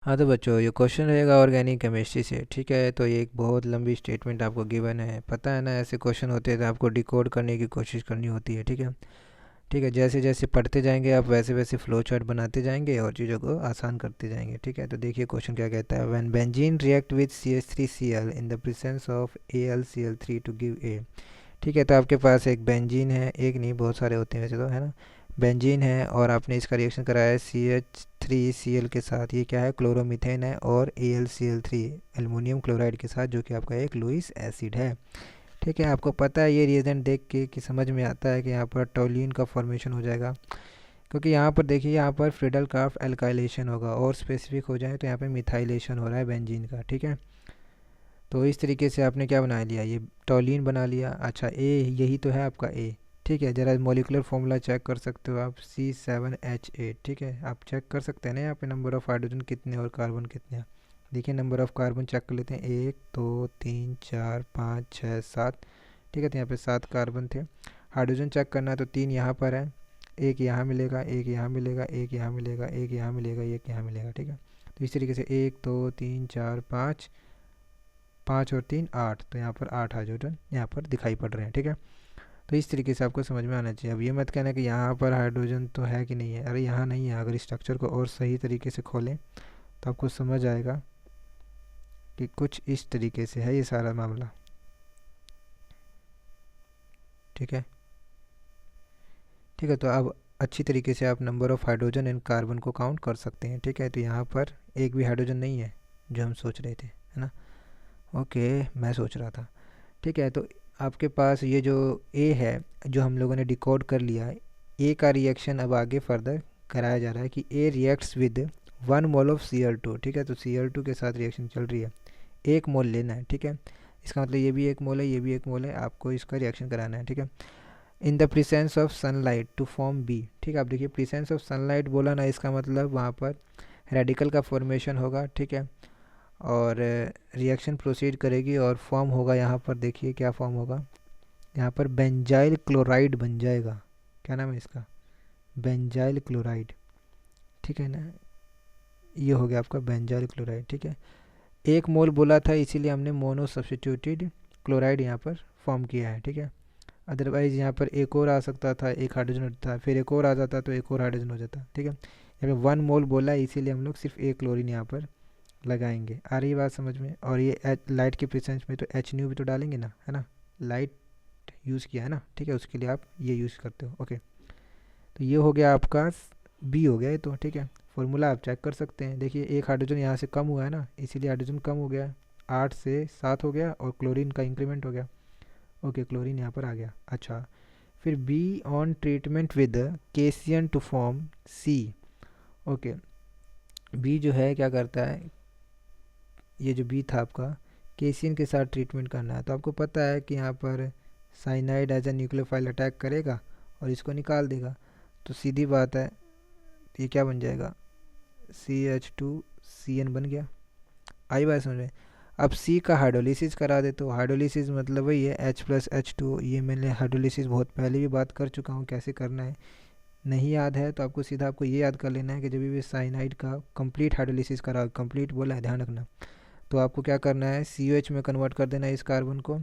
हाँ तो बच्चों ये क्वेश्चन रहेगा ऑर्गेनिक केमिस्ट्री से। ठीक है, तो ये एक बहुत लंबी स्टेटमेंट आपको गिवन है, पता है ना। ऐसे क्वेश्चन होते हैं तो आपको डिकोड करने की कोशिश करनी होती है। ठीक है, ठीक है, जैसे जैसे पढ़ते जाएंगे आप वैसे वैसे फ्लो चार्ट बनाते जाएंगे और चीज़ों को आसान करते जाएंगे। ठीक है, तो देखिए क्वेश्चन क्या कहता है। When benzene react with CH3Cl in the presence of AlCl3 to give A। ठीक है, तो आपके पास एक बेंजीन है, एक नहीं बहुत सारे होते हैं वैसे तो, है ना। बेंजीन है और आपने इसका रिएक्शन कराया है CH3Cl के साथ। ये क्या है, क्लोरोमीथेन है, और AlCl3 एल्युमिनियम क्लोराइड के साथ, जो कि आपका एक लुईस एसिड है। ठीक है, आपको पता है ये रिएजेंट देख के कि समझ में आता है कि यहाँ पर टोल्यून का फॉर्मेशन हो जाएगा, क्योंकि यहाँ पर देखिए यहाँ पर फ्रीडल क्राफ्ट एल्काइलेशन होगा, और स्पेसिफिक हो जाए तो यहाँ पे मिथाइलेशन हो रहा है बेंजीन का। ठीक है, तो इस तरीके से आपने क्या बना लिया, ये टॉलिन बना लिया। अच्छा, ए यही तो है आपका ए। ठीक है, ज़रा मॉलिकुलर फॉर्मूला चेक कर सकते हो आप, C7H8। ठीक है, आप चेक कर सकते हैं ना यहाँ पे नंबर ऑफ़ हाइड्रोजन कितने और कार्बन कितने हैं। देखिए नंबर ऑफ़ कार्बन चेक कर लेते हैं, 1 2 3 4 5 6 7। ठीक है, तो यहाँ पे 7 कार्बन थे। हाइड्रोजन चेक करना है तो 3 यहाँ पर है, एक यहाँ मिलेगा, एक यहाँ मिलेगा, एक यहाँ मिलेगा, एक यहाँ मिलेगा, एक यहाँ मिलेगा। ठीक है, तो इस तरीके से 1 2 3 4 5, 5 और 3 8, तो यहाँ पर 8 हाइड्रोजन यहाँ पर दिखाई पड़ रहे हैं। ठीक है, तो इस तरीके से आपको समझ में आना चाहिए। अब ये मत कहना कि यहाँ पर हाइड्रोजन तो है कि नहीं है, अरे यहाँ नहीं है। अगर स्ट्रक्चर को और सही तरीके से खोलें तो आपको समझ आएगा कि कुछ इस तरीके से है ये सारा मामला। ठीक है, ठीक है, तो अब अच्छी तरीके से आप number of hydrogen and carbon को काउंट कर सकते हैं। ठीक है, तो यहाँ पर एक भी हाइड्रोजन नहीं है जो हम सोच रहे थे, है ना। ओके, मैं सोच रहा था। ठीक है, तो आपके पास ये जो ए है, जो हम लोगों ने डिकोड कर लिया है, ए का रिएक्शन अब आगे फर्दर कराया जा रहा है कि A reacts with 1 mole of Cl2। ठीक है, तो Cl2 के साथ रिएक्शन चल रही है, 1 मोल लेना है। ठीक है, इसका मतलब ये भी 1 मोल है, ये भी 1 मोल है, आपको इसका रिएक्शन कराना है। ठीक है, in the presence of sunlight to form B. ठीक है, आप देखिए प्रेजेंस ऑफ सनलाइट बोला ना, इसका मतलब वहाँ पर रेडिकल का फॉर्मेशन होगा। ठीक है, और रिएक्शन प्रोसीड करेगी और फॉर्म होगा, यहाँ पर देखिए क्या फॉर्म होगा, यहाँ पर बेंजाइल क्लोराइड बन जाएगा। क्या नाम है इसका, बेंजाइल क्लोराइड। ठीक है ना, ये हो गया आपका बेंजाइल क्लोराइड। ठीक है, 1 मोल बोला था इसीलिए हमने मोनो सब्सटीट्यूटेड क्लोराइड यहाँ पर फॉर्म किया है। ठीक है, अदरवाइज़ यहाँ पर एक और आ सकता था, एक हाइड्रोजन होता, फिर एक और आ जाता तो एक और हाइड्रोजन हो जाता। ठीक है, यहाँ पे 1 मोल बोला है इसीलिए हम लोग सिर्फ एक क्लोरीन यहाँ पर लगाएंगे। आ रही बात समझ में। और ये लाइट के प्रेजेंस में तो HNU भी तो डालेंगे ना, है ना। लाइट यूज़ किया है ना। ठीक है, उसके लिए आप ये यूज़ करते हो। ओके, तो ये हो गया आपका बी हो गया ये तो। ठीक है, फॉर्मूला आप चेक कर सकते हैं। देखिए एक हाइड्रोजन यहाँ से कम हुआ है ना, इसीलिए हाइड्रोजन कम हो गया, 8 से 7 हो गया, और क्लोरीन का इंक्रीमेंट हो गया। ओके, क्लोरीन यहाँ पर आ गया। अच्छा, फिर B on treatment with KCN to form C. Okay, B जो है क्या करता है, ये जो बी था आपका, केसियन के साथ ट्रीटमेंट करना है, तो आपको पता है कि यहाँ पर cyanide as a nucleophile attack करेगा और इसको निकाल देगा। तो सीधी बात है, ये क्या बन जाएगा, CH2CN बन गया। आई बात समझ में। अब सी का हाइड्रोलिसिस करा दे, तो हाइड्रोलिसिस मतलब वही है H+H2। ये मैंने हाइड्रोलिसिस बहुत पहले भी बात कर चुका हूँ कैसे करना है। नहीं याद है तो आपको सीधा आपको ये याद कर लेना है कि जब भी साइनाइड का कंप्लीट हाइड्रोलिसिस करा, कंप्लीट बोला है ध्यान रखना, तो आपको क्या करना है, COH में कन्वर्ट कर देना है इस कार्बन को,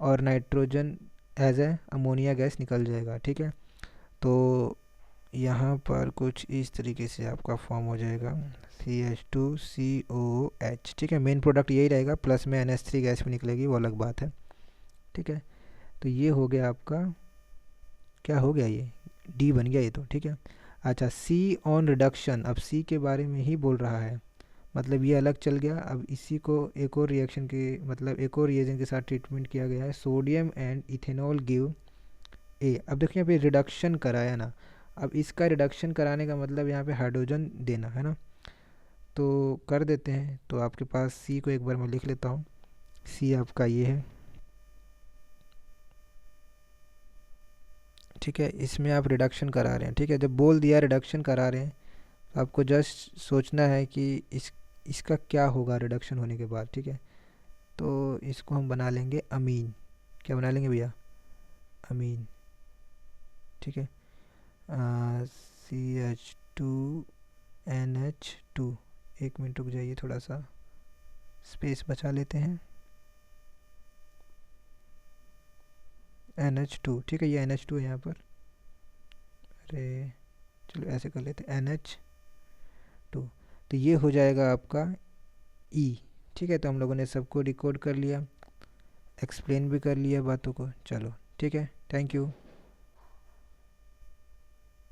और nitrogen as a ammonia gas निकल जाएगा। ठीक है, तो यहाँ पर कुछ इस तरीके से आपका फॉर्म हो जाएगा CH2COOH। ठीक है, मेन प्रोडक्ट यही रहेगा, प्लस में NH3 गैस भी निकलेगी, वो अलग बात है। ठीक है, तो ये हो गया आपका, क्या हो गया, ये डी बन गया ये तो। ठीक है, अच्छा, सी ऑन रिडक्शन, अब सी के बारे में ही बोल रहा है, मतलब ये अलग चल गया। अब इसी को एक और रिएक्शन के, मतलब एक और रिएजेंट के साथ ट्रीटमेंट किया गया है, sodium and ethanol give a. अब देखिए यहाँ पे रिडक्शन कराया ना, अब इसका रिडक्शन कराने का मतलब यहाँ पे हाइड्रोजन देना है ना, तो कर देते हैं। तो आपके पास सी को एक बार मैं लिख लेता हूँ, सी आपका ये है। ठीक है, इसमें आप रिडक्शन करा रहे हैं। ठीक है, जब बोल दिया रिडक्शन करा रहे हैं, तो आपको जस्ट सोचना है कि इसका क्या होगा रिडक्शन होने के बाद। ठीक है, तो इसको हम बना लेंगे अमीन। क्या बना लेंगे भैया, अमीन। ठीक है, CH2NH2। एक मिनट रुक जाइए, थोड़ा सा स्पेस बचा लेते हैं। NH2, ठीक है, ये NH2 है यहाँ पर। अरे चलो ऐसे कर लेते हैं NH2। तो ये हो जाएगा आपका E। ठीक है, तो हम लोगों ने सबको रिकॉर्ड कर लिया, एक्सप्लेन भी कर लिया बातों को। चलो ठीक है, थैंक यू।